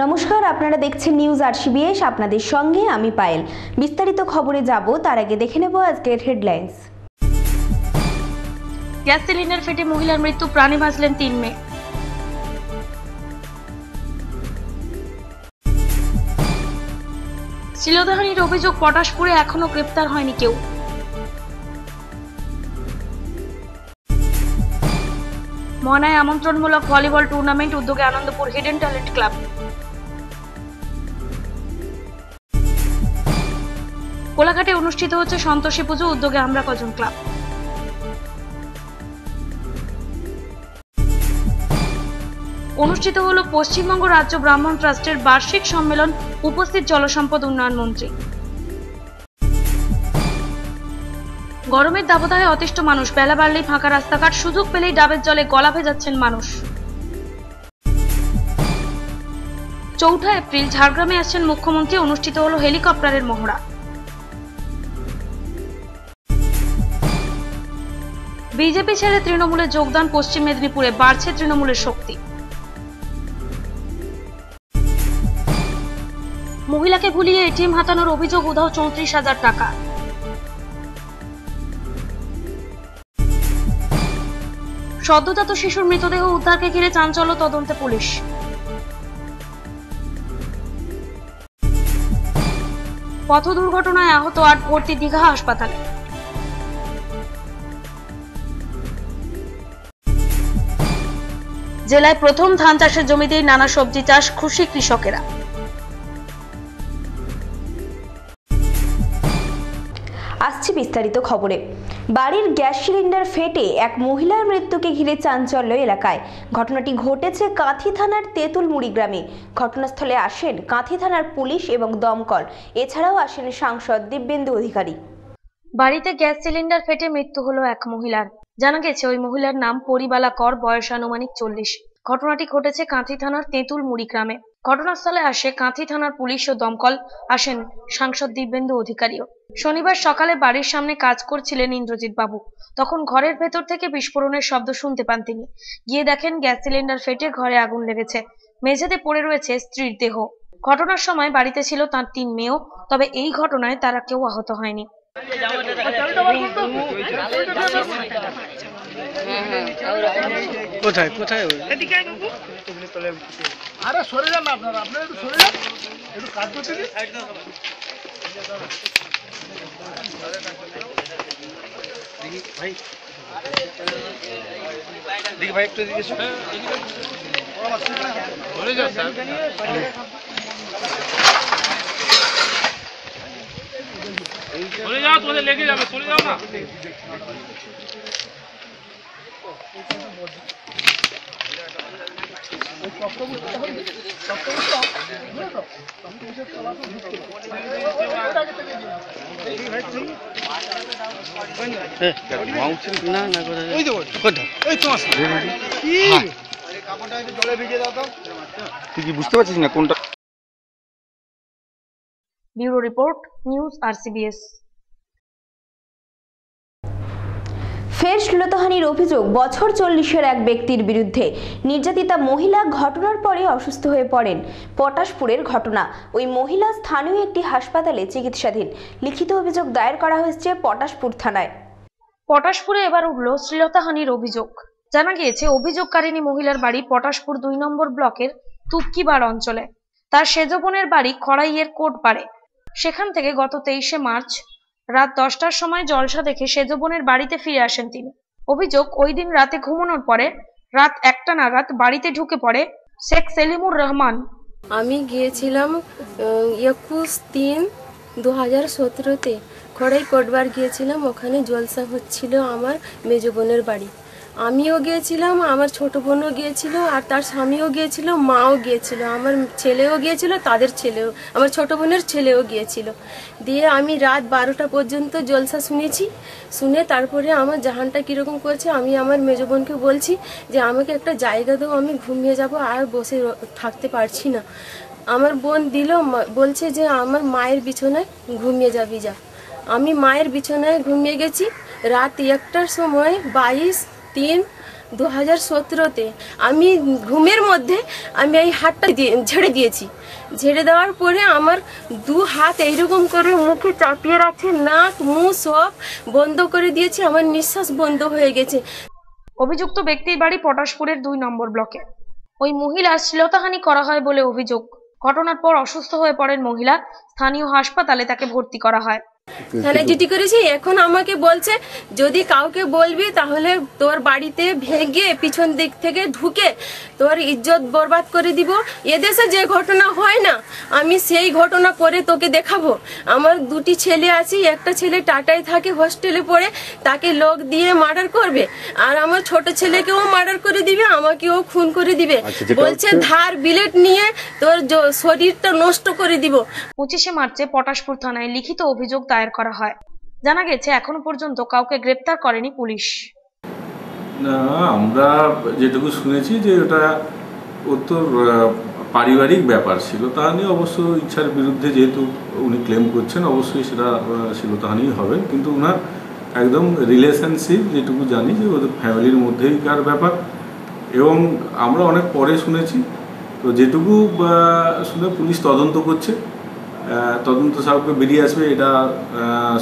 নমস্কার, আপনারা দেখছেন নিউজ আরসিবিএস। আপনাদের সঙ্গে আমি পায়েল। বিস্তারিত খবরে যাব তার আগে দেখে নেব আজকের হেডলাইন্স। গ্যাস সিলিন্ডার ফেটে মহিলার মৃত্যু, প্রাণে বাঁচলেন 3 মেয়ে। শ্লীলতাহানির অভিযোগ পটাশপুরে, এখনো গ্রেপ্তার হয়নি কেউ। ময়নায় আমন্ত্রণমূলক ভলিবল টুর্নামেন্ট, উদ্যোগে আনন্দপুর হিডেন ট্যালেন্ট ক্লাব। কোলাঘাটে অনুষ্ঠিত হচ্ছে সন্তোষী পুজো, উদ্যোগে আমরা কজন ক্লাব। অনুষ্ঠিত হলো পশ্চিমবঙ্গ রাজ্য ব্রাহ্মণ ট্রাস্টের বার্ষিক সম্মেলন, উপস্থিত জলসম্পদ উন্নয়ন মন্ত্রী। গরমের দাবদাহে অতিষ্ঠ মানুষ, বেলা বাড়লেই ফাঁকা রাস্তাঘাট, সুযোগ পেলেই ডাবের জলে গলা ভেজাচ্ছেন মানুষ। 4 এপ্রিল ঝাড়গ্রামে আসছেন মুখ্যমন্ত্রী, অনুষ্ঠিত হলো হেলিকপ্টারের মহড়া। বিজেপি ছেড়ে তৃণমূলে যোগদান, পশ্চিম মেদিনীপুরে বাড়ছে তৃণমূলের শক্তি। মহিলাকে ভুলিয়ে এটিএম হাতানোর অভিযোগ, উধাও 34,000 টাকা। সদ্যজাত শিশুর মৃতদেহ উদ্ধারকে ঘিরে চাঞ্চল্য, তদন্তে পুলিশ। পথ দুর্ঘটনায় আহত 8, ভর্তি দীঘা হাসপাতালে। জেলায় প্রথম ধান চাষের জমিতেই নানা সবজি চাষ, খুশি কৃষকেরা। আসছে বিস্তারিত খবরে। বাড়ির গ্যাস সিলিন্ডার ফেটে এক মহিলার মৃত্যুকে ঘিরে চাঞ্চল্য এলাকায়। ঘটনাটি ঘটেছে কাঁথি থানার তেঁতুলমুড়ি গ্রামে। ঘটনাস্থলে আসেন কাঁথি থানার পুলিশ এবং দমকল, এছাড়াও আসেন সাংসদ দিব্যেন্দু অধিকারী। বাড়িতে গ্যাস সিলিন্ডার ফেটে মৃত্যু হলো এক মহিলার। জানা গেছে ওই মহিলার নাম পরিবালা কর, বয়স আনুমানিক 40। ঘটনাটি ঘটেছে কাঁথি থানার তেঁতুলমুড়ি গ্রামে। ঘটনাস্থলে আসে কাঁথি থানার পুলিশ ও দমকল, আসেন সাংসদ দিব্যেন্দু অধিকারীও। শনিবার সকালে বাড়ির সামনে কাজ করছিলেন ইন্দ্রজিৎ বাবু। তখন ঘরের ভেতর থেকে বিস্ফোরণের শব্দ শুনতে পান তিনি। গিয়ে দেখেন গ্যাস সিলিন্ডার ফেটে ঘরে আগুন লেগেছে। মেঝেতে পড়ে রয়েছে স্ত্রীর দেহ। ঘটনার সময় বাড়িতে ছিল তার 3 মেয়েও, তবে এই ঘটনায় তারা কেউ আহত হয়নি। কোথায় কোথায় আরে সরে যান না, আপনারা একটু সরে যান, একটু কাজ করতে দিন। দেখি ভাই, দেখি ভাই একটু এদিকে সরে যাও স্যার। সরে যাও, তোমাদের লেগে যাবে, সরে যাও না। তুই কি বুঝতে পারছিস না কোনটা? Bureau report, news RCBS. ফের শ্লীলতাহানির অভিযোগ বছর 40-এর এক ব্যক্তির বিরুদ্ধে। নির্যাতিতা মহিলা ঘটনার পরে অসুস্থ হয়ে পড়েন। পটাশপুরের ঘটনা। ওই মহিলা স্থানীয় একটি হাসপাতালে চিকিৎসাধীন। লিখিত অভিযোগ দায়ের করা হয়েছে পটাশপুর থানায়। পটাশপুরে এবার উঠল শ্লীলতাহানির অভিযোগ। জানা গিয়েছে অভিযোগকারিণী মহিলার বাড়ি পটাশপুর 2 নম্বর ব্লকের তুপকিবাড় অঞ্চলে। তার সেজ বোনের বাড়ি খড়াইয়ের কোটপাড়ে। সেখান থেকে গত 23শে মার্চ রাত 10টার সময় জলসা দেখে সেজ বোনের বাড়িতে ফিরে আসেন তিনি। অভিযোগ, ওই দিন রাতে ঘুমানোর পরে রাত 1টা নাগাদ বাড়িতে ঢুকে পড়ে শেখ সেলিমুর রহমান। আমি গিয়েছিলাম 21/3/2017-তে খড়াই কোটবার গিয়েছিলাম। ওখানে জলসা হচ্ছিল আমার মেজ বোনের বাড়ি। আমিও গিয়েছিলাম, আমার ছোট বোনও গিয়েছিল, আর তার স্বামীও গিয়েছিল, মাও গিয়েছিল, আমার ছেলেও গিয়েছিল, তাদের ছেলেও, আমার ছোট বোনের ছেলেও গিয়েছিল। দিয়ে আমি রাত 12টা পর্যন্ত জলসা শুনেছি। শুনে তারপরে আমার জাহানটা কীরকম করছে, আমি আমার মেজ বোনকে বলছি যে আমাকে একটা জায়গা দাও, আমি ঘুমিয়ে যাব, আর বসে থাকতে পারছি না। আমার বোন দিল, বলছে যে আমার মায়ের বিছানায় ঘুমিয়ে যাবি যা। আমি মায়ের বিছানায় ঘুমিয়ে গেছি। রাত 1টার সময় 22/3 2017-তে আমি ঘুমের মধ্যে আমি এই হাতটা ঝেড়ে দিয়েছি। ঝেড়ে দেওয়ার পরে আমার 2 হাত এইরকম করে মুখে চাপিয়ে রাখছে, নাক মুখ সব বন্ধ করে দিয়েছে, আমার নিঃশ্বাস বন্ধ হয়ে গেছে। অভিযুক্ত ব্যক্তির বাড়ি পটাশপুরের 2 নম্বর ব্লকে। ওই মহিলার শ্লীলতাহানি করা হয় বলে অভিযোগ। ঘটনার পর অসুস্থ হয়ে পড়েন মহিলা। স্থানীয় হাসপাতালে তাকে ভর্তি করা হয়। থানায় জিডি করেছি। এখন আমাকে বলছে যদি কাউকে বলবি তাহলে তোর বাড়িতে ভেঙে পিছন দিক থেকে ঢুকে তোর ইজ্জত বরবাদ করে দিব। এদেশে যে ঘটনা হয় না আমি সেই ঘটনা করে তোকে দেখাবো। আমার 2টি ছেলে আছে, একটা ছেলে টাটায় থাকে হোস্টেলে পড়ে, তাকে লোক দিয়ে মার্ডার করবে, আর আমার ছোট ছেলেকেও মার্ডার করে দিবে, আমাকেও খুন করে দিবে। বলছে ধার বিলেট নিয়ে তোর শরীরটা নষ্ট করে দিব। 25শে মার্চে পটাশপুর থানায় লিখিত অভিযোগ দায়ের করা হয়। জানা গেছে এখনো পর্যন্ত কাউকে গ্রেপ্তার করেনি পুলিশ। না, আমরা যেটুকু শুনেছি যে ওটা উত্তর পারিবারিক ব্যাপার ছিল, তা নিয়ে অবশ্য ইচ্ছার বিরুদ্ধে যেহেতু উনি ক্লেম করছেন অবশ্যই সেটা শ্লীলতাহানি হবে, কিন্তু ওনার একদম রিলেশনশিপ যেটুকু জানি যে ওদের ফ্যামিলির মধ্যেইকার ব্যাপার, এবং আমরা অনেক পরে শুনেছি। তো যেটুকু শুনে পুলিশ তদন্ত করছে, তদন্ত সাপেক্ষে বেরিয়ে আসবে এটা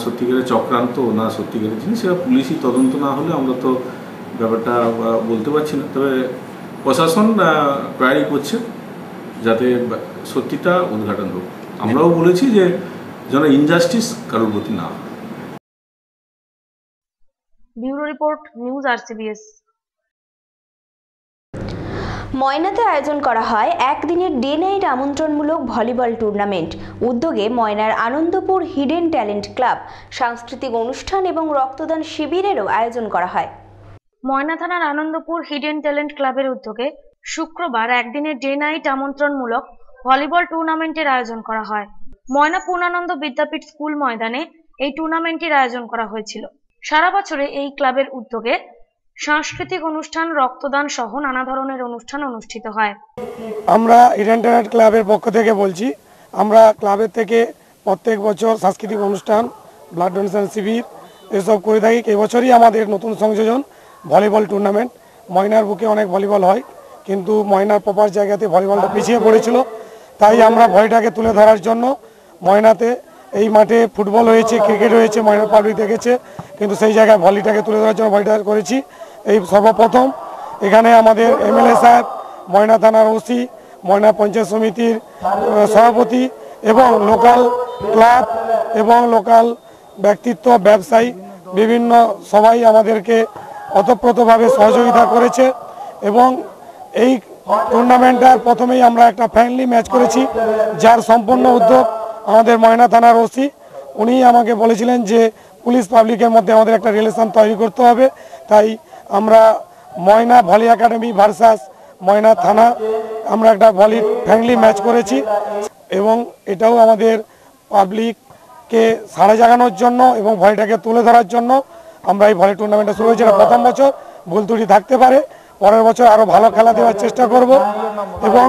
সত্যিকারের চক্রান্ত না সত্যিকারের জিনিস, সেটা পুলিশই তদন্ত না হলে আমরা তো ব্যাপারটা বলতে পারছি না। তবে প্রশাসন কোয়ারি করছে যাতে সত্যিটা উদ্ঘাটন হোক। আমরাও বলেছি যে যেন ইনজাস্টিস কারোর প্রতি না হয়। Bureau report, news RCBS। ময়নাতে আয়োজন করা হয় একদিনের ডে নাইট আমন্ত্রণমূলক ভলিবল টুর্নামেন্ট। উদ্যোগে ময়নার আনন্দপুর হিডেন ট্যালেন্ট ক্লাব সাংস্কৃতিক অনুষ্ঠান এবং রক্তদান শিবিরেরও আয়োজন করা হয়। ময়না থানার আনন্দপুর হিডেন ট্যালেন্ট ক্লাবের উদ্যোগে শুক্রবার একদিনের ডে নাইট আমন্ত্রণমূলক ভলিবল টুর্নামেন্টের আয়োজন করা হয়। ময়না পূর্ণানন্দ বিদ্যাপীঠ স্কুল ময়দানে এই টুর্নামেন্টের আয়োজন করা হয়েছিল। সারা বছরে এই ক্লাবের উদ্যোগে সাংস্কৃতিক অনুষ্ঠান, রক্তদান সহ নানা ধরনের অনুষ্ঠান অনুষ্ঠিত হয়। আমরা হিডেন ট্যালেন্ট ক্লাবের পক্ষ থেকে বলছি, আমরা ক্লাবের থেকে প্রত্যেক বছর সাংস্কৃতিক অনুষ্ঠান, ব্লাড ডোনেশন শিবির এসব করে থাকি। এই বছরই আমাদের নতুন সংযোজন ভলিবল টুর্নামেন্ট। ময়নার বুকে অনেক ভলিবল হয়, কিন্তু ময়নার প্রপার জায়গাতে ভলিবলটা পিছিয়ে পড়েছিল, তাই আমরা ভলিটাকে তুলে ধরার জন্য ময়নাতে এই মাঠে ফুটবল হয়েছে, ক্রিকেট হয়েছে, ময়না পাবলিক দেখেছে, কিন্তু সেই জায়গায় ভলিটাকে তুলে ধরার জন্য ভলিটা করেছি। এই সর্বপ্রথম এখানে আমাদের এমএলএ সাহেব, ময়না থানার ওসি, ময়না পঞ্চায়েত সমিতির সভাপতি এবং লোকাল ক্লাব এবং লোকাল ব্যক্তিত্ব, ব্যবসায়ী বিভিন্ন সবাই আমাদেরকে ওতপ্রোতভাবে সহযোগিতা করেছে। এবং এই টুর্নামেন্টটার প্রথমেই আমরা একটা ফ্রেন্ডলি ম্যাচ করেছি, যার সম্পূর্ণ উদ্যোগ আমাদের ময়না থানার ওসি। উনি আমাকে বলেছিলেন যে পুলিশ পাবলিকের মধ্যে আমাদের একটা রিলেশন তৈরি করতে হবে, তাই আমরা ময়না ভলি একাডেমি ভার্সাস ময়না থানা আমরা একটা ভলি ফ্রেন্ডলি ম্যাচ করেছি, এবং এটাও আমাদের পাবলিককে সাড়া জাগানোর জন্য এবং ভলিটাকে তুলে ধরার জন্য আমরা এই ভলি টুর্নামেন্টটা শুরু হয়েছে। এটা প্রথম বছর, ভুল ত্রুটি থাকতে পারে, পরের বছর আরও ভালো খেলা দেওয়ার চেষ্টা করব। এবং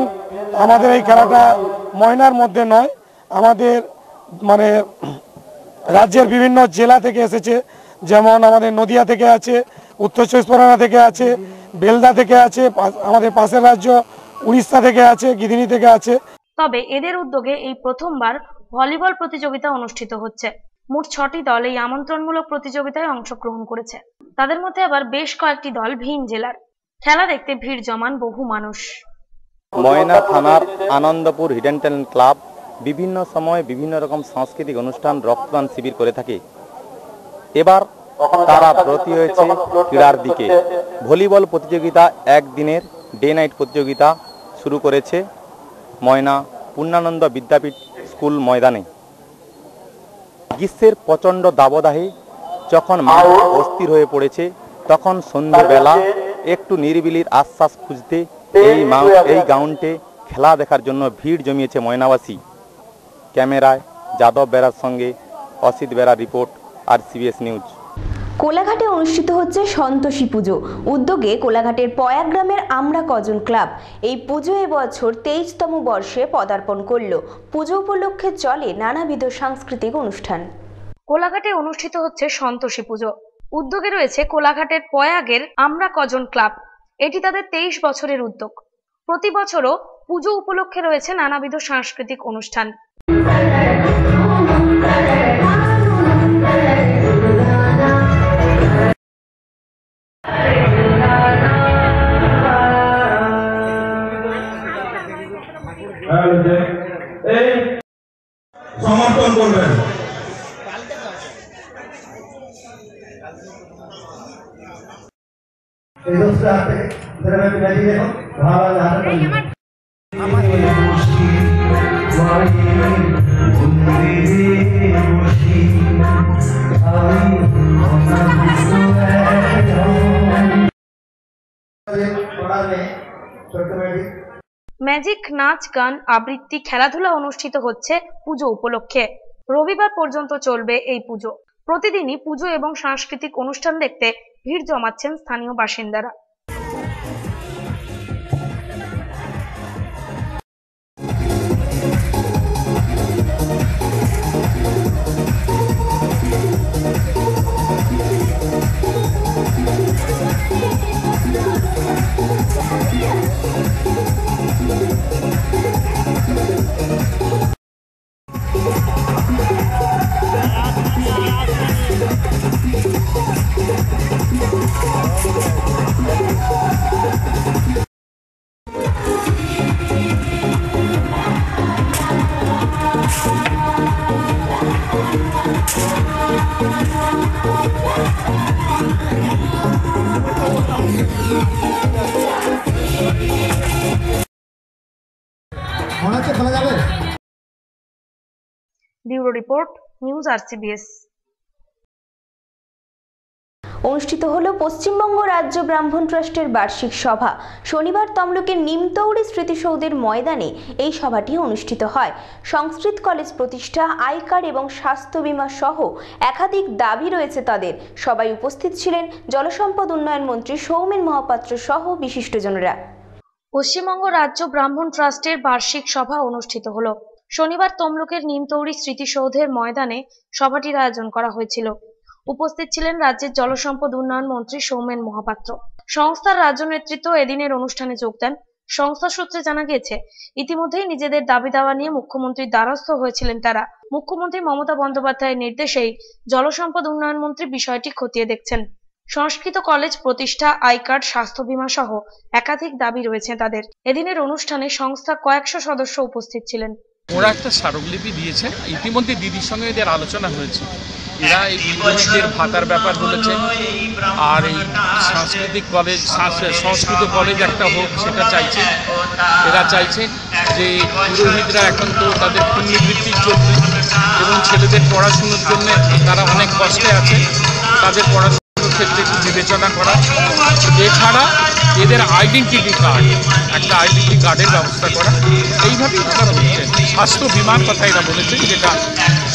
আমাদের এই খেলাটা ময়নার মধ্যে নয়, আমাদের মানে রাজ্যের বিভিন্ন জেলা থেকে এসেছে, যেমন আমাদের নদিয়া থেকে আছে, উত্তর চব্বিশ পরগনা থেকে আছে, বেলদা থেকে আছে, আমাদের পাশের রাজ্য উড়িষ্যা থেকে আছে, গিদিনী থেকে আছে। তবে এদের উদ্যোগে এই প্রথমবার ভলিবল প্রতিযোগিতা অনুষ্ঠিত হচ্ছে। মোট 6টি দল এই আমন্ত্রণমূলক প্রতিযোগিতায় অংশগ্রহণ করেছে। তাদের মধ্যে আবার বেশ কয়েকটি দল ভিন জেলার। খেলা দেখতে ভিড় জমান বহু মানুষ। ময়না থানার আনন্দপুর হিডেন ট্যালেন্ট ক্লাব বিভিন্ন সময় বিভিন্ন রকম সাংস্কৃতিক অনুষ্ঠান, রক্তদান শিবির করে থাকে। এবার তারা ব্রতী হয়েছে ক্রীড়ার দিকে। ভলিবল প্রতিযোগিতা একদিনের ডে নাইট প্রতিযোগিতা শুরু করেছে ময়না পূর্ণানন্দ বিদ্যাপীঠ স্কুল ময়দানে। গ্রীষ্মের প্রচণ্ড দাবদাহে যখন মাঠ অস্থির হয়ে পড়েছে, তখন সন্ধ্যাবেলা একটু নিরিবিলির আশ্বাস খুঁজতে এই গ্রাউন্ডে খেলা দেখার জন্য ভিড় জমিয়েছে ময়নাবাসী। ক্যামেরায় যাদব বেরার সঙ্গে Asit Bera, report RCBS news. কোলাঘাটে অনুষ্ঠিত হচ্ছে সন্তোষী পুজো। উদ্যোগে কোলাঘাটের পয়া গ্রামের আমরা কজন ক্লাব। এই পুজো এবছর 23তম বর্ষে পদার্পণ করল। পুজো উপলক্ষে চলে নানাবিধ সাংস্কৃতিক অনুষ্ঠান। কোলাঘাটে অনুষ্ঠিত হচ্ছে সন্তোষী পুজো। উদ্যোগে রয়েছে কোলাঘাটের পয়াগের আমরা কজন ক্লাব। এটি তাদের 23 বছরের উদ্যোগ। প্রতি বছরও পুজো উপলক্ষে রয়েছে নানাবিধ সাংস্কৃতিক অনুষ্ঠান। সমর্থন করবেন। ম্যাজিক, নাচ, গান, আবৃত্তি, খেলাধুলা অনুষ্ঠিত হচ্ছে পুজো উপলক্ষে। রবিবার পর্যন্ত চলবে এই পুজো। প্রতিদিনই পুজো এবং সাংস্কৃতিক অনুষ্ঠান দেখতে ভিড় জমাচ্ছেন স্থানীয় বাসিন্দারা। Bureau report, news RCBS। অনুষ্ঠিত হলো পশ্চিমবঙ্গ রাজ্য ব্রাহ্মণ ট্রাস্টের বার্ষিক সভা। শনিবার তমলুকের নিমতৌড়ি স্মৃতিসৌধের ময়দানে এই সভাটি অনুষ্ঠিত হয়। সংস্কৃত কলেজ প্রতিষ্ঠা, আই কার্ড এবং স্বাস্থ্য বীমা সহ একাধিক দাবি রয়েছে তাদের। সবাই উপস্থিত ছিলেন জলসম্পদ উন্নয়ন মন্ত্রী সৌমেন মহাপাত্র সহ বিশিষ্টজনেরা। পশ্চিমবঙ্গ রাজ্য ব্রাহ্মণ ট্রাস্টের বার্ষিক সভা অনুষ্ঠিত হলো। শনিবার তমলুকের নিমতৌড়ি স্মৃতিসৌধের ময়দানে সভাটির আয়োজন করা হয়েছিল। উপস্থিত ছিলেন রাজ্যের জলসম্পদ উন্নয়ন মন্ত্রী সৌমেন মহাপাত্র। সংস্থার রাজ্য নেতৃত্ব এদিনের অনুষ্ঠানে যোগ দেন। সংস্থা সূত্রে জানা গিয়েছে, ইতিমধ্যেই নিজেদের দাবি দাওয়া নিয়ে মুখ্যমন্ত্রীর দ্বারস্থ হয়েছিলেন তারা। মুখ্যমন্ত্রী মমতা বন্দ্যোপাধ্যায়ের নির্দেশেই জলসম্পদ উন্নয়ন মন্ত্রী বিষয়টি খতিয়ে দেখছেন। সংস্কৃত কলেজ প্রতিষ্ঠা, আই কার্ড, স্বাস্থ্য বীমা সহ একাধিক দাবি রয়েছে তাদের। এদিনের অনুষ্ঠানে সংস্থার কয়েকশো সদস্য উপস্থিত ছিলেন। ওরা একটা স্মারকলিপি দিয়েছে, ইতিমধ্যে দিদির সঙ্গে এদের আলোচনা হয়েছে। এরা এই বিদ্রোহীদের ভাতার ব্যাপার বলেছে, আর এই সাংস্কৃতিক কলেজ, সংস্কৃত কলেজ একটা হোক সেটা চাইছে। এরা চাইছে যে পুরোহিতরা এখন তো তাদের পুণ্যবৃত্তি চলবে এবং ছেলেদের পড়াশুনোর জন্য তারা অনেক কষ্টে আছে, তাদের পড়াশুনোর ক্ষেত্রে একটু বিবেচনা করা। এছাড়া এদের আইডেন্টিটি কার্ড, একটা আইডেন্টিটি কার্ডের ব্যবস্থা করা, এইভাবেই তারা বলছেন। স্বাস্থ্য বিমার কথা এরা বলেছেন, যেটা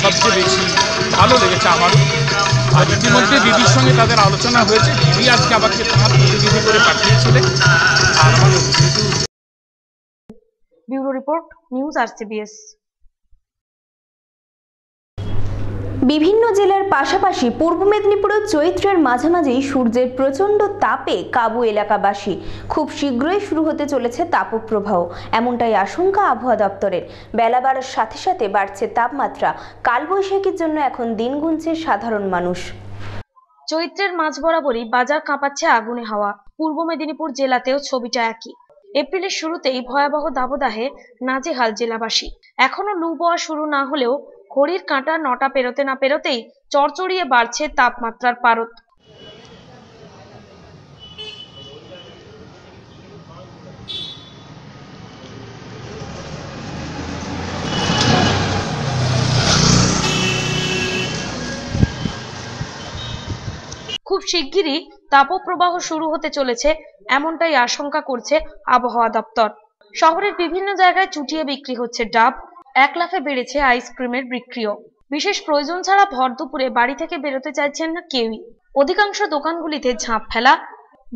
সবচেয়ে বেশি ভালো লেগেছে আমারও। আর ইতিমধ্যে দিদির সঙ্গে তাদের আলোচনা হয়েছে। দিদি আজকে আমাকে তাঁর প্রতিনিধি করে পাঠিয়েছিলেন। আর ব্যুরো রিপোর্ট, নিউজ RCBS। বিভিন্ন জেলার পাশাপাশি পূর্ব মেদিনীপুরের চৈত্রের মাঝামাঝি সূর্যের প্রচণ্ড তাপে কাবু এলাকাবাসী। খুব শীঘ্রই শুরু হতে চলেছে তাপপ্রবাহ, এমনটাই আশঙ্কা আবহাওয়া দপ্তরের। বেলা বাড়ার সাথে সাথে বাড়ছে তাপমাত্রা। কালবৈশাখীর জন্য এখন দিন গুনছে সাধারণ মানুষ। চৈত্রের মাঝ বরাবরই বাজার কাঁপাচ্ছে আগুনে হাওয়া। পূর্ব মেদিনীপুর জেলাতেও ছবিটা একই। এপ্রিলের শুরুতেই ভয়াবহ দাবদাহে নাজেহাল জেলাবাসী। এখনো লু বওয়া শুরু না হলেও ঘড়ির কাঁটা 9টা পেরোতে না পেরোতেই চড়চড়িয়ে বাড়ছে তাপমাত্রার পারদ। খুব শিগগিরই তাপপ্রবাহ শুরু হতে চলেছে, এমনটাই আশঙ্কা করছে আবহাওয়া দপ্তর। শহরের বিভিন্ন জায়গায় চুটিয়ে বিক্রি হচ্ছে ডাব। এক লাফে বেড়েছে আইসক্রিমের বিক্রিও। বিশেষ প্রয়োজন ছাড়া ভর দুপুরে বাড়ি থেকে বেরোতে চাইছেন না কেউই। অধিকাংশ দোকানগুলিতে ঝাঁপ ফেলা,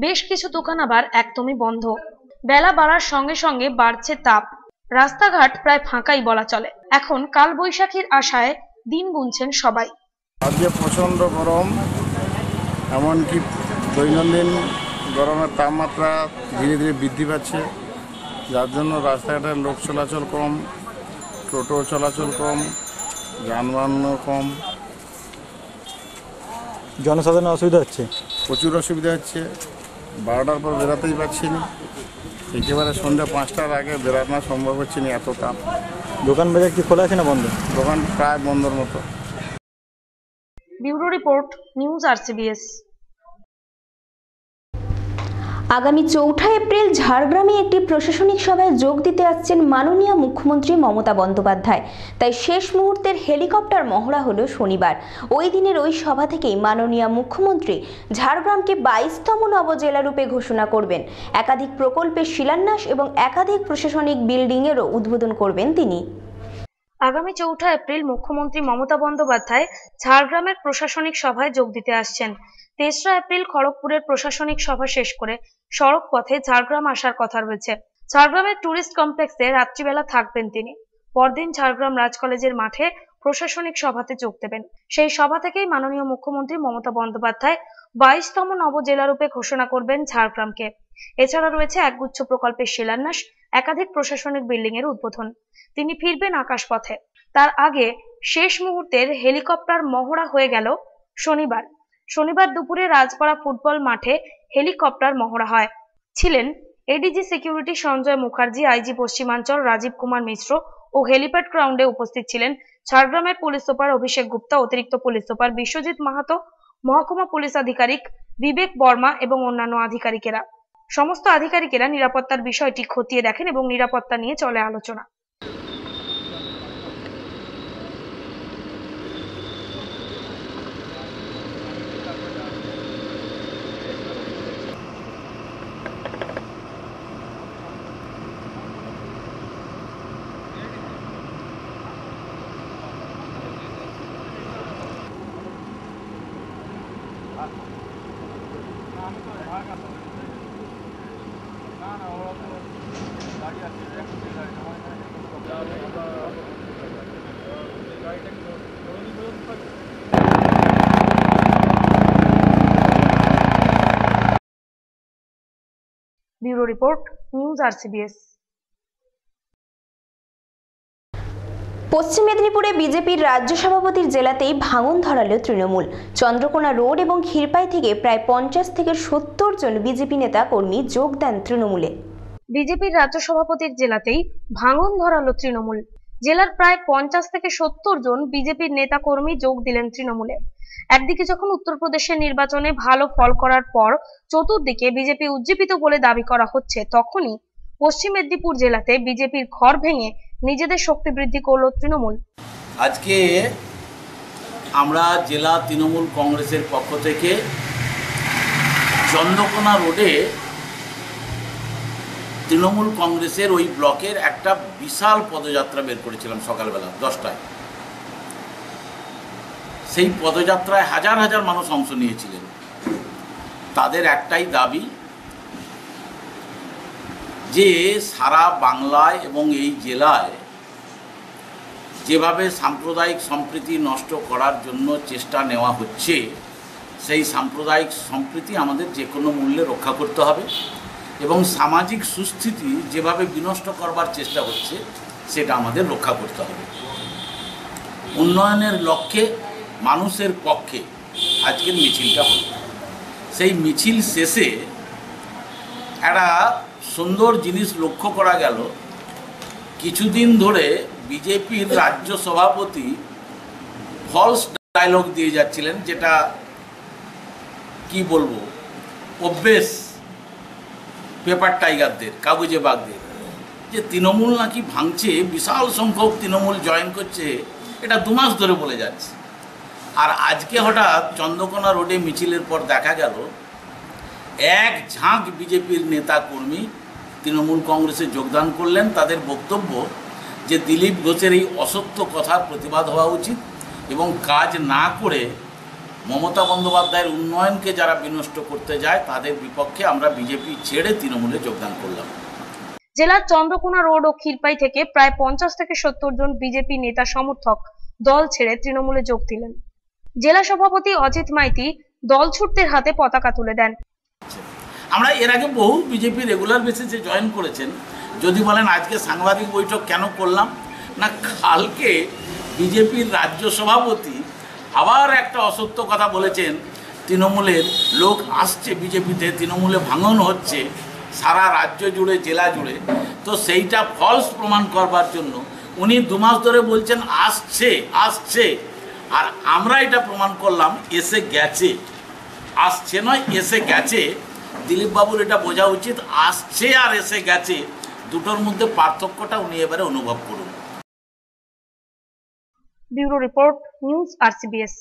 বেশ কিছু দোকান আবার একদমই বন্ধ। বেলা বাড়ার সঙ্গে সঙ্গে বাড়ছে তাপ। রাস্তাঘাট প্রায় ফাঁকাই বলা চলে। এখন কাল বৈশাখীর আশায় দিন গুনছেন সবাই। আজকে প্রচণ্ড গরম, এমনকি দৈনন্দিন গরমের তাপমাত্রা ধীরে ধীরে বৃদ্ধি পাচ্ছে, যার জন্য রাস্তাঘাটের লোক চলাচল কম, টোটো চলাচল কম, যানবাহনও কম, জনসাধারণের অসুবিধা হচ্ছে, প্রচুর অসুবিধা হচ্ছে। 12টার পর বেরোতেই পারছি না, একেবারে সন্ধ্যা 5টার আগে বেরোনো সম্ভব হচ্ছে না, এত তাপ। দোকান বাজার কি খোলা আছে না বন্ধ? দোকান প্রায় বন্ধর মতো। Bureau report, news RCBS। আগামী 4 এপ্রিল ঝাড়গ্রামে একটি প্রশাসনিক সভায় যোগ দিতে আসছেন মাননীয় মুখ্যমন্ত্রী মমতা বন্দ্যোপাধ্যায়। তাই শেষ মুহূর্তের হেলিকপ্টার মহড়া হলো শনিবার। ওই দিনের ওই সভা থেকেই মাননীয় মুখ্যমন্ত্রী ঝাড়গ্রামকে 22তম নবজেলা রূপে ঘোষণা করবেন। একাধিক প্রকল্পের শিলান্যাস এবং একাধিক প্রশাসনিক বিল্ডিংয়েরও উদ্বোধন করবেন তিনি। আগামী 4 এপ্রিল মুখ্যমন্ত্রী মমতা বন্দ্যোপাধ্যায় ঝাড়গ্রামের প্রশাসনিক সভায় যোগ দিতে আসছেন। 3রা এপ্রিল খড়গপুরের প্রশাসনিক সভা শেষ করে সড়ক পথে ঝাড়গ্রাম আসার কথা রয়েছে। ঝাড়গ্রামের টুরিস্ট কমপ্লেক্সে রাত্রিবেলা থাকবেন তিনি। পরদিন ঝাড়গ্রাম রাজ কলেজের মাঠে প্রশাসনিক সভাতে যোগ দেবেন। সেই সভা থেকেই মাননীয় মুখ্যমন্ত্রী মমতা বন্দ্যোপাধ্যায় 22তম নবজেলা রূপে ঘোষণা করবেন ঝাড়গ্রামকে। এছাড়া রয়েছে একগুচ্ছ প্রকল্পের শিলান্যাস, একাধিক প্রশাসনিক বিল্ডিং এর উদ্বোধন। তিনি ফিরবেন আকাশপথে। তার আগে শেষ মুহূর্তের হেলিকপ্টার মহড়া হয়ে গেল শনিবার দুপুরে রাজপাড়া ফুটবল মাঠে হেলিকপ্টার মহড়া হয়। ছিলেন ADG security Sanjay Mukherjee, IG পশ্চিমাঞ্চল রাজীব কুমার মিশ্র ও হেলিপ্যাড গ্রাউন্ডে উপস্থিত ছিলেন ঝাড়গ্রামের পুলিশ সুপার অভিষেক গুপ্তা, অতিরিক্ত পুলিশ সুপার বিশ্বজিৎ মাহাতো, মহকুমা পুলিশ আধিকারিক বিবেক বর্মা এবং অন্যান্য আধিকারিকেরা। সমস্ত আধিকারিকেরা নিরাপত্তার বিষয়টি খতিয়ে দেখেন এবং নিরাপত্তা নিয়ে চলে আলোচনা। Bureau report, news RCBS। পশ্চিম মেদিনীপুরে বিজেপির রাজ্য সভাপতির জেলাতেই ভাঙন ধরালো তৃণমূল। চন্দ্রকোনা রোড এবং ক্ষীরপাই থেকে প্রায় 50 থেকে 70 জন বিজেপি নেতা কর্মী যোগ দেন তৃণমূলে। বিজেপির রাজ্য সভাপতির জেলাতেই ভাঙন ধরালো তৃণমূল। জেলার প্রায় 50 থেকে 70 জন বিজেপির নেতা কর্মী যোগ দিলেন তৃণমূলে। একদিকে যখন উত্তরপ্রদেশের নির্বাচনে ভালো ফল করার পর চতুর্দিকে বিজেপি উজ্জীবিত বলে দাবি করা হচ্ছে, তখনই পশ্চিম মেদিনীপুর জেলাতে বিজেপির ঘর ভেঙে নিজেদের শক্তি বৃদ্ধি করলো তৃণমূল। আজকে আমরা জেলা তৃণমূল কংগ্রেসের পক্ষ থেকে চন্দ্রকোনা রোডে তৃণমূল কংগ্রেসের ওই ব্লকের একটা বিশাল পদযাত্রা বের করেছিলাম সকালবেলা 10টায়। সেই পদযাত্রায় হাজার হাজার মানুষ অংশ নিয়েছিলেন। তাদের একটাই দাবি যে সারা বাংলায় এবং এই জেলায় যেভাবে সাম্প্রদায়িক সম্প্রীতি নষ্ট করার জন্য চেষ্টা নেওয়া হচ্ছে, সেই সাম্প্রদায়িক সম্প্রীতি আমাদের যে কোনো মূল্যে রক্ষা করতে হবে এবং সামাজিক সুস্থিতি যেভাবে বিনষ্ট করবার চেষ্টা হচ্ছে সেটা আমাদের রক্ষা করতে হবে। উন্নয়নের লক্ষ্যে মানুষের পক্ষে আজকের মিছিলটা হল। সেই মিছিল শেষে একটা সুন্দর জিনিস লক্ষ্য করা গেল। কিছুদিন ধরে বিজেপির রাজ্য সভাপতি ফলস ডায়লগ দিয়ে যাচ্ছিলেন, যেটা কি বলবো, অভ্যেস পেপার টাইগারদের, কাগজে বাঘদের, যে তৃণমূল নাকি ভাঙছে, বিশাল সংখ্যক তৃণমূল জয়েন করছে, এটা 2 মাস ধরে বলে যাচ্ছে। আর আজকে হঠাৎ চন্দ্রকোনা রোডে মিছিলের পর দেখা গেল এক ঝাঁক বিজেপির নেতা কর্মী তৃণমূল কংগ্রেসে যোগদান করলেন। তাদের বক্তব্য যে দিলীপ ঘোষের এই অসত্য কথার প্রতিবাদ হওয়া উচিত এবং কাজ না করে মমতা বন্দ্যোপাধ্যায়ের উন্নয়নকে যারা বিনষ্ট করতে যায় তাদের বিপক্ষে আমরা বিজেপি ছেড়ে তৃণমূলে যোগদান করলাম। জেলার চন্দ্রকোনা রোড ও ক্ষীরপাই থেকে প্রায় 50 থেকে 70 জন বিজেপি নেতা সমর্থক দল ছেড়ে তৃণমূলে যোগ দিলেন। জেলা সভাপতি অজিত মাইতি দল ছুটদের হাতে পতাকা তুলে দেন। আমরা এর আগে বহু বিজেপি রেগুলার বেসিসে জয়েন করেছেন। যদি বলেন আজকে সাংবাদিক বৈঠক কেন করলাম, না কালকে বিজেপির রাজ্য সভাপতি আবার একটা অসত্য কথা বলেছেন, তৃণমূলের লোক আসছে বিজেপিতে, তৃণমূলে ভাঙন হচ্ছে সারা রাজ্য জুড়ে, জেলা জুড়ে। তো সেইটা ফলস প্রমাণ করবার জন্য উনি 2 মাস ধরে বলছেন আসছে আসছে, আর আমরা এটা প্রমাণ করলাম এসে গেছে। আসছে নয়, এসে গেছে। দিলীপ বাবুর এটা বোঝা উচিত, আসছে আর এসে গেছে দুটোর মধ্যে পার্থক্যটা উনি এবারে অনুভব করুন। Bureau report, news RCBS।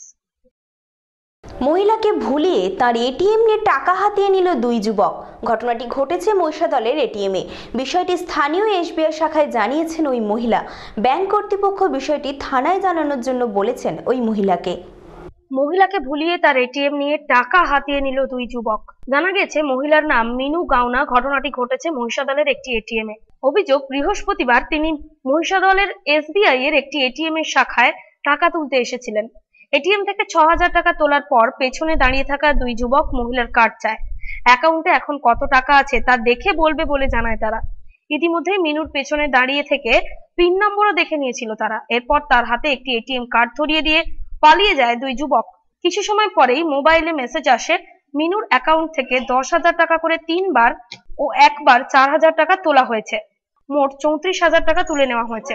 মহিলাকে ভুলিয়ে তার এটিএম নিয়ে টাকা হাতিয়ে নিল 2 যুবক। ঘটনাটি ঘটেছে মহিষাদলের এটিএমে। বিষয়টি স্থানীয় SBI শাখায় জানিয়েছেন ওই মহিলা। ব্যাংক কর্তৃপক্ষ বিষয়টি থানায় জানানোর জন্য বলেছেন ওই মহিলাকে ভুলিয়ে তার এটিএম নিয়ে টাকা হাতিয়ে নিল 2 যুবক। জানা গেছে মহিলার নাম মিনু গাওনা। ঘটনাটি ঘটেছে মহিষাদলের একটি এটিএমে। অভিযোগ, বৃহস্পতিবার তিনি মহিষাদলের SBI এর একটি এটিএম এর শাখায় টাকা তুলতে এসেছিলেন। এটিএম থেকে 6000 টাকা তোলার পর পেছনে দাঁড়িয়ে থাকা 2 যুবক মহিলার কার্ড চায়। অ্যাকাউন্টে এখন কত টাকা আছে তা দেখে বলবে বলে জানায় তারা। ইতিমধ্যে মিনুর পেছনে দাঁড়িয়ে থেকে পিন নম্বরও দেখে নিয়েছিল তারা। এরপর তার হাতে একটি এটিএম কার্ড ধরিয়ে দিয়ে পালিয়ে যায় 2 যুবক। কিছু সময় পরেই মোবাইলে মেসেজ আসে, মিনুর অ্যাকাউন্ট থেকে 10,000 টাকা করে 3 বার ও একবার 4000 টাকা তোলা হয়েছে। মোট 34,000 টাকা তুলে নেওয়া হয়েছে।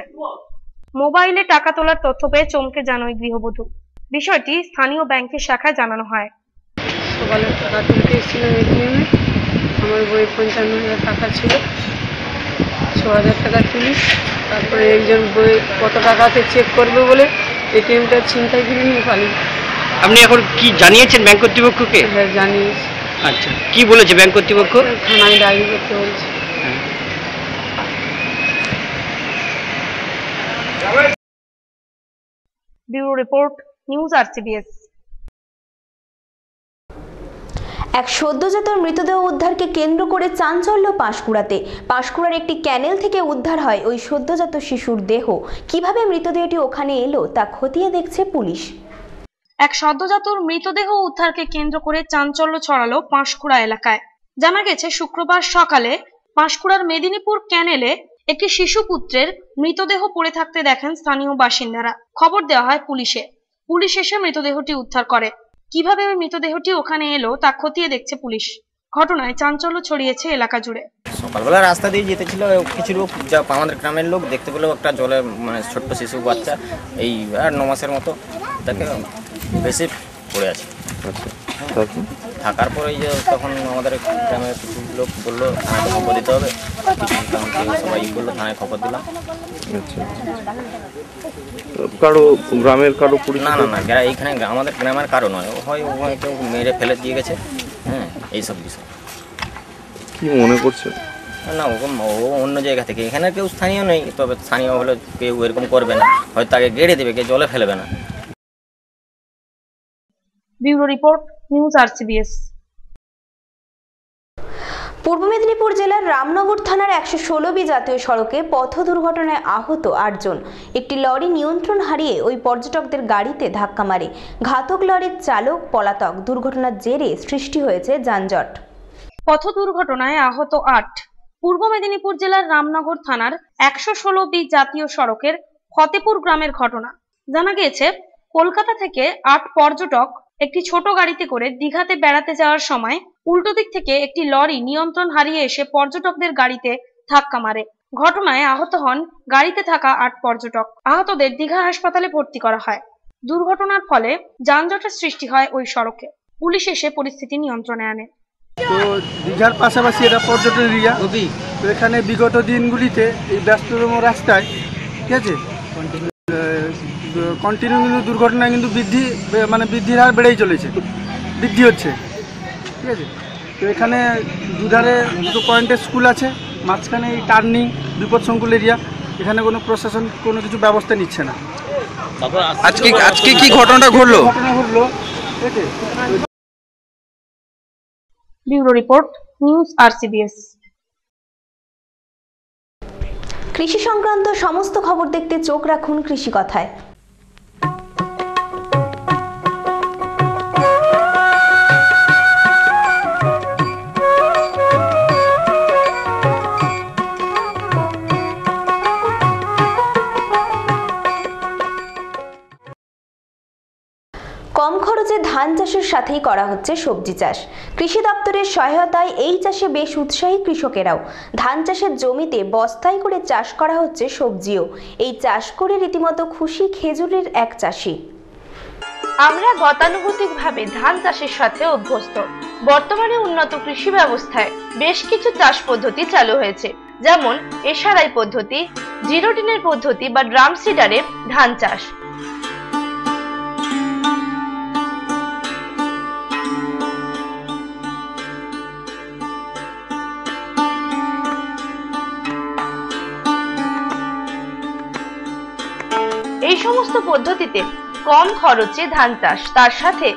মোবাইলে টাকা তোলার তথ্য পেয়ে চমকে যান ওই গৃহবধূ। বিষয়টি স্থানীয় ব্যাংকের শাখায় জানানো হয়। সকালে টাকা তুলতে এসেছিলাম এটিএমে। আমার বই 55,000 টাকা ছিল, 6,000 টাকা তুলি। তারপরে একজন বই কত টাকা আছে চেক করবে বলে এটিএমটা ছিনতাই করে নিয়ে পালিয়ে। আপনি এখন কি জানিয়েছেন ব্যাংক কর্তৃপক্ষকে? হ্যাঁ, জানিয়েছি। আচ্ছা, কি বলেছে ব্যাংক কর্তৃপক্ষ? থানায় ডায়েরি করতে বলছে। Bureau report, news RCBS। এক সদ্যজাত মৃতদেহ উদ্ধারকে কেন্দ্র করে চাঞ্চল্য পাঁশকুড়াতে। পাঁশকুড়ার একটি ক্যানেল থেকে উদ্ধার হয় ওই সদ্যজাত শিশুর দেহ। কিভাবে মৃতদেহটি ওখানে এলো তা খতিয়ে দেখছে পুলিশ। এক সদ্যজাতর মৃতদেহ উদ্ধারকে কেন্দ্র করে চাঞ্চল্য ছড়ালো পাঁশকুড়া এলাকায়। জানা গেছে শুক্রবার সকালে পাঁশকুড়ার মেদিনীপুর ক্যানেলে একটি শিশু পুত্রের মৃতদেহ পড়ে থাকতে দেখেন স্থানীয় বাসিন্দারা। খবর দেওয়া হয় পুলিশে। পুলিশ এসে মৃতদেহটি উদ্ধার করে। কিভাবে ওই মৃতদেহটি ওখানে এলো তা খতিয়ে দেখছে পুলিশ। ঘটনায় চাঞ্চল্য ছড়িয়েছে এলাকা জুড়ে। সকালবেলা রাস্তা দিয়ে যেতেছিল কিছু লোক, যা আমাদের গ্রামের লোক দেখতে পেলো একটা জলে মানে ছোট্ট শিশু বাচ্চা, এই 9 মাসের মতো, তাকে বেশি পড়ে আছে। থাকার পরে যে তখন আমাদের গ্রামের কিছু লোক বললো থানায় খবর দিতে হবে। সবাই বললো থানায় খবর দিলাম। কারো গ্রামের কারো না না না, এইখানে আমাদের গ্রামের কারো নয়, হয় কেউ মেরে ফেলে দিয়ে গেছে। হ্যাঁ, এইসব বিষয় কি মনে করছে? না, ও অন্য জায়গা থেকে, এখানে কেউ স্থানীয় নেই। তবে স্থানীয় হলে কেউ এরকম করবে না, হয়তো তাকে গেড়ে দেবে, কেউ জলে ফেলবে না। Bureau report, news RCBS। পূর্ব মেদিনীপুর জেলার রামনগর থানার 116B জাতীয় সড়কে পথ দুর্ঘটনায় আহত 8 জন। একটি লরি নিয়ন্ত্রণ হারিয়ে ওই পর্যটকদের গাড়িতে ধাক্কা মারে। ঘাতক লরির চালক পলাতক। দুর্ঘটনার জেরে সৃষ্টি হয়েছে যানজট। পথ দুর্ঘটনায় আহত 8। পূর্ব মেদিনীপুর জেলার রামনগর থানার 116B জাতীয় সড়কের ফতেপুর গ্রামের ঘটনা। জানা গিয়েছে কলকাতা থেকে 8 পর্যটক একটি ছোট গাড়িতে করে দীঘাতে বেড়াতে যাওয়ার সময় উল্টো দিক থেকে একটি লরি নিয়ন্ত্রণ হারিয়ে এসে পর্যটকদের গাড়িতে ধাক্কা মারে। ঘটনায় আহত হন গাড়িতে থাকা 8 পর্যটক। আহতদের দীঘা হাসপাতালে ভর্তি করা হয়। দুর্ঘটনার ফলে যানজটের সৃষ্টি হয় ওই সড়কে। পুলিশ এসে পরিস্থিতি নিয়ন্ত্রণে আনে। তো দীঘার পাশাপাশি এটা পর্যটন এরিয়া। তো এখানে বিগত দিনগুলিতে এই ব্যস্ততম রাস্তায়, ঠিক আছে, কন্টিনিউ কিন্তু দুর্ঘটনা কিন্তু বৃদ্ধির হার বেড়েই চলেছে, বৃদ্ধি হচ্ছে, ঠিক আছে। তো এখানে দুধারে 2 পয়েন্টের স্কুল আছে, মাঝখানে এই টার্নিং বিপদ সংকুল এরিয়া। এখানে কোনো প্রশাসন কোনো কিছু ব্যবস্থা নিচ্ছে না। আজকে কি ঘটনাটা ঘটলো? ঠিক আছে। Bureau report, news RCBS। কৃষি সংক্রান্ত সমস্ত খবর দেখতে চোখ রাখুন কৃষি কথায়। কম খরচে ধান চাষের সাথেই করা হচ্ছে সবজি চাষ। কৃষি দপ্তরের সহায়তায় এই চাষে বেশ উৎসাহী কৃষকেরাও। ধান চাষের জমিতে বস্তায় করে চাষ করা হচ্ছে সবজিও। এই চাষ করে রীতিমতো খুশি খেজুরের এক চাষি। আমরা গতানুগতিকভাবে ধান চাষের সাথে অভ্যস্ত। বর্তমানে উন্নত কৃষি ব্যবস্থায় বেশ কিছু চাষ পদ্ধতি চালু হয়েছে, যেমন এসআরআই পদ্ধতি, জিরো টিনের পদ্ধতি বা ড্রাম সিডারে ধান চাষ। এই সমস্ত পদ্ধতিতে কম খরচে ধান চাষ, তার সাথে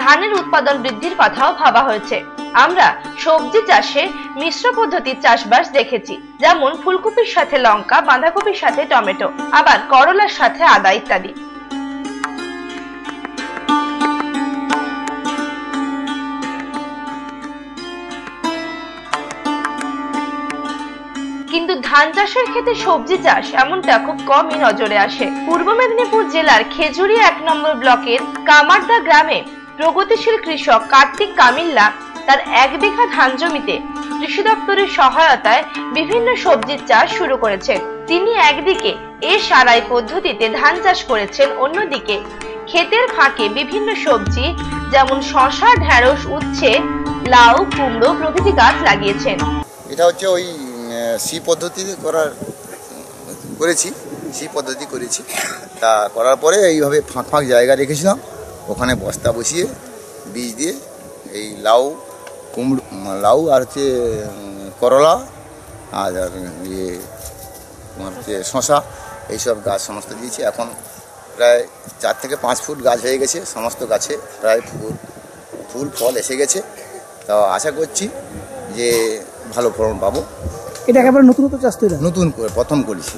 ধানের উৎপাদন বৃদ্ধির কথাও ভাবা হয়েছে। আমরা সবজি চাষে মিশ্র পদ্ধতির চাষবাস দেখেছি, যেমন ফুলকপির সাথে লঙ্কা, বাঁধাকপির সাথে টমেটো, আবার করলার সাথে আদা ইত্যাদি। কিন্তু ধান চাষের ক্ষেত্রে সবজি চাষ এমনটা খুব কমই নজরে আসে। পূর্ব মেদিনীপুর জেলার খেজুরি 1 নম্বর ব্লকের কামারদা গ্রামে প্রগতিশীল কৃষক কার্তিক কামিল্লা তার 1 বিঘা ধান জমিতে কৃষি দপ্তরের সহায়তায় বিভিন্ন সবজির চাষ শুরু করেছেন। তিনি একদিকে এসআরআই পদ্ধতিতে ধান চাষ করেছেন, অন্যদিকে ক্ষেতের ফাঁকে বিভিন্ন সবজি যেমন শসা, ঢেঁড়স, উচ্ছে, লাউ, কুমড়ো প্রভৃতি গাছ লাগিয়েছেন। এটা হচ্ছে ওই সি পদ্ধতি করেছি। তা করার পরে এইভাবে ফাঁক ফাঁক জায়গা রেখেছিলাম, ওখানে বস্তা বসিয়ে বীজ দিয়ে এই লাউ আর হচ্ছে করলা আর তোমার হচ্ছে শসা, এইসব গাছ সমস্ত দিয়েছি। এখন প্রায় 4 থেকে 5 ফুট গাছ হয়ে গেছে, সমস্ত গাছে প্রায় ফুল ফল এসে গেছে। তা আশা করছি যে ভালো ফলন পাবো। এটা একেবারে নতুন চাষ তো? নতুন করে প্রথম করেছি।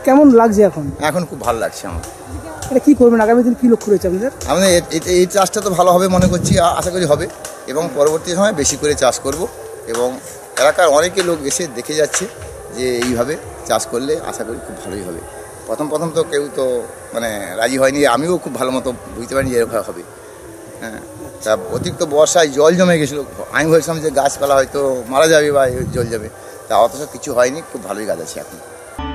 কেমন লাগছে এখন? এখন খুব ভালো লাগছে আমার। এটা কি করবেন আগামী দিন, কি লক্ষ্য রয়েছে আপনাদের? আমাদের এই চাষটা তো ভালো হবে মনে করছি, আশা করি হবে, এবং পরবর্তী সময় বেশি করে চাষ করব। এবং এলাকার অনেকে লোক এসে দেখে যাচ্ছে যে এইভাবে চাষ করলে আশা করি খুব ভালোই হবে। প্রথম তো কেউ তো মানে রাজি হয়নি, আমিও খুব ভালো মতো বুঝতে পারিনি এরকম হবে। হ্যাঁ, তা অতিরিক্ত বর্ষায় জল জমে গেছিলো, আমি ভেবেছিলাম যে গাছপালা হয়তো মারা যাবে বা জল যাবে, তা অথচ কিছু হয়নি, খুব ভালোই গাছ আছে এখন।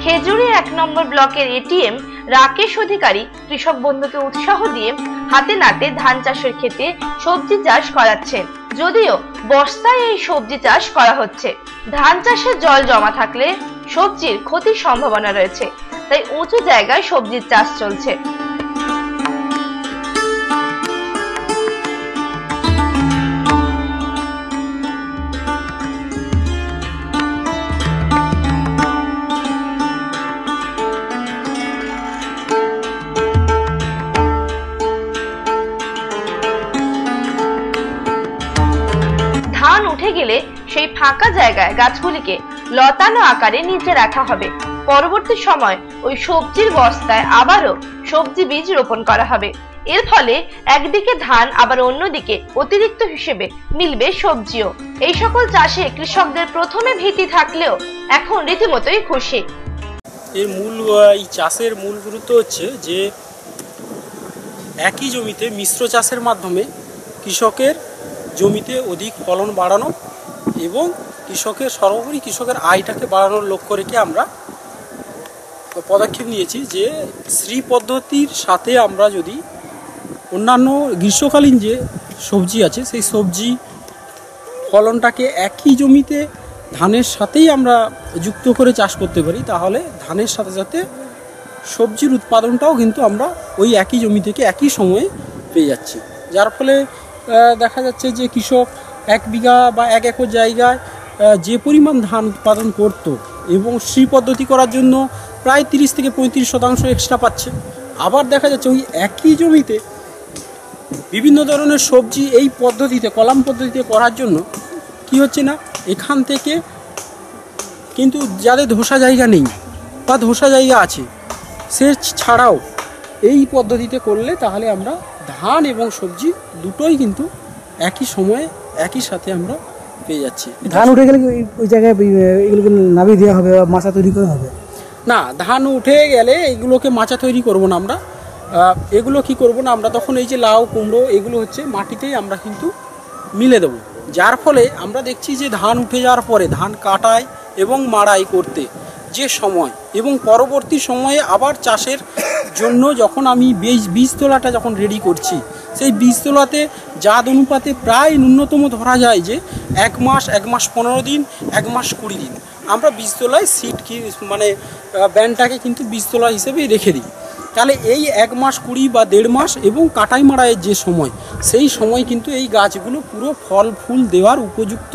খেজুরি 1 নম্বর ব্লকের এটিএম রাকেশ অধিকারী কৃষক বন্ধুকে উৎসাহ দিয়ে হাতে নাতে ধান চাষের ক্ষেত্রে সবজি চাষ করাচ্ছেন। যদিও বস্তায় এই সবজি চাষ করা হচ্ছে, ধান চাষে জল জমা থাকলে সবজির ক্ষতির সম্ভাবনা রয়েছে, তাই উঁচু জায়গায় সবজির চাষ চলছে। ধান উঠে গেলে সেই ফাঁকা জায়গায় গাছগুলিকে লতানো আকারে নিচে রাখা হবে। পরবর্তী সময় ওই সবজির বস্তায় আবারও সবজি বীজ রোপণ করা হবে। এর ফলে একদিকে ধান, আবার অন্যদিকে অতিরিক্ত হিসেবে মিলবে সবজিও। এই সকল চাষে কৃষকদের প্রথমে ভীতি থাকলেও এখন রীতিমতোই খুশি। এই চাষের মূল গুরুত্ব হচ্ছে যে একই জমিতে মিশ্র চাষের মাধ্যমে কৃষকের জমিতে অধিক ফলন বাড়ানো এবং সর্বোপরি কৃষকের আয়টাকে বাড়ানোর লক্ষ্য রেখে আমরা পদক্ষেপ নিয়েছি যে শ্রী পদ্ধতির সাথে আমরা যদি অন্যান্য গ্রীষ্মকালীন যে সবজি আছে সেই সবজি ফলনটাকে একই জমিতে ধানের সাথেই আমরা যুক্ত করে চাষ করতে পারি, তাহলে ধানের সাথে সাথে সবজির উৎপাদনটাও কিন্তু আমরা ওই একই জমি থেকে একই সময়ে পেয়ে যাচ্ছি। যার ফলে দেখা যাচ্ছে যে কৃষক 1 বিঘা বা 1 একর জায়গায় যে পরিমাণ ধান উৎপাদন করত এবং শ্রী পদ্ধতি করার জন্য প্রায় 30 থেকে 35% এক্সট্রা পাচ্ছে। আবার দেখা যাচ্ছে ওই একই জমিতে বিভিন্ন ধরনের সবজি এই পদ্ধতিতে, কলাম পদ্ধতিতে করার জন্য কি হচ্ছে না, এখান থেকে কিন্তু যাদের ধসা জায়গা নেই বা ধসা জায়গা আছে সে ছাড়াও এই পদ্ধতিতে করলে তাহলে আমরা ধান এবং সবজি দুটোই কিন্তু একই সময়ে একই সাথে আমরা পেয়ে যাচ্ছি। ধান উঠে গেলে ওই জায়গায় এগুলোকে নামিয়ে দেওয়া হবে বা মাচা তৈরি করা হবে? না, ধান উঠে গেলে এগুলোকে মাচা তৈরি করব না আমরা। এগুলো কি করব না, আমরা তখন এই যে লাউ কুমড়ো এগুলো হচ্ছে মাটিতেই আমরা কিন্তু মিলে দেবো, যার ফলে আমরা দেখছি যে ধান উঠে যাওয়ার পরে ধান কাটাই এবং মাড়াই করতে যে সময় এবং পরবর্তী সময়ে আবার চাষের জন্য যখন আমি বীজতলাটা যখন রেডি করছি, সেই বীজতলাতে জাত অনুপাতে প্রায় ন্যূনতম ধরা যায় যে 1 মাস 15 দিন 1 মাস 20 দিন আমরা বীজতলায় সিড কি মানে ব্যান্ডটাকে কিন্তু বীজতলা হিসেবেই রেখে দিই। তাহলে এই 1 মাস 20 বা 1.5 মাস এবং কাটাই মাড়াইয়ের যে সময়, সেই সময় কিন্তু এই গাছগুলো পুরো ফল ফুল দেওয়ার উপযুক্ত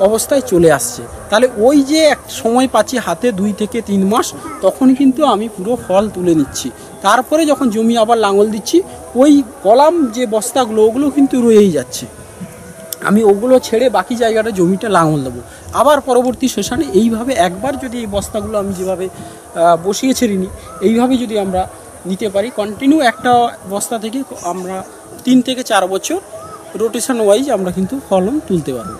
অবস্থায় চলে আসছে। তাহলে ওই যে এক সময় পাচ্ছি হাতে 2 থেকে 3 মাস, তখন কিন্তু আমি পুরো ফল তুলে নিচ্ছি। তারপরে যখন জমি আবার লাঙল দিচ্ছি, ওই কলাম যে বস্তাগুলো ওগুলো কিন্তু রয়েই যাচ্ছে, আমি ওগুলো ছেড়ে বাকি জায়গাটা জমিটা লাঙল দেবো। আবার পরবর্তী সেশনে এইভাবে একবার যদি এই বস্তাগুলো আমি যেভাবে বসিয়েছি ঋণী, এইভাবে যদি আমরা নিতে পারি কন্টিনিউ একটা বস্তা থেকে আমরা 3 থেকে 4 বছর রোটেশন ওয়াইজ আমরা কিন্তু ফলন তুলতে পারবো।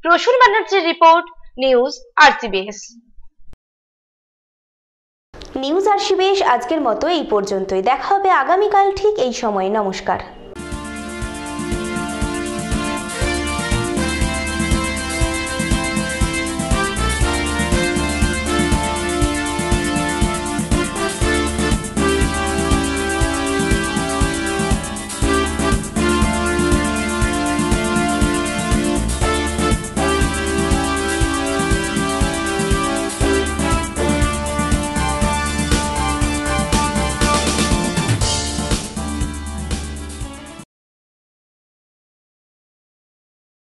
প্রসূন ব্যানার্জির রিপোর্ট, নিউজ আরসিবিএস। নিউজ আরসিবিএস আজকের মতো এই পর্যন্তই। দেখা হবে আগামীকাল ঠিক এই সময়ে। নমস্কার।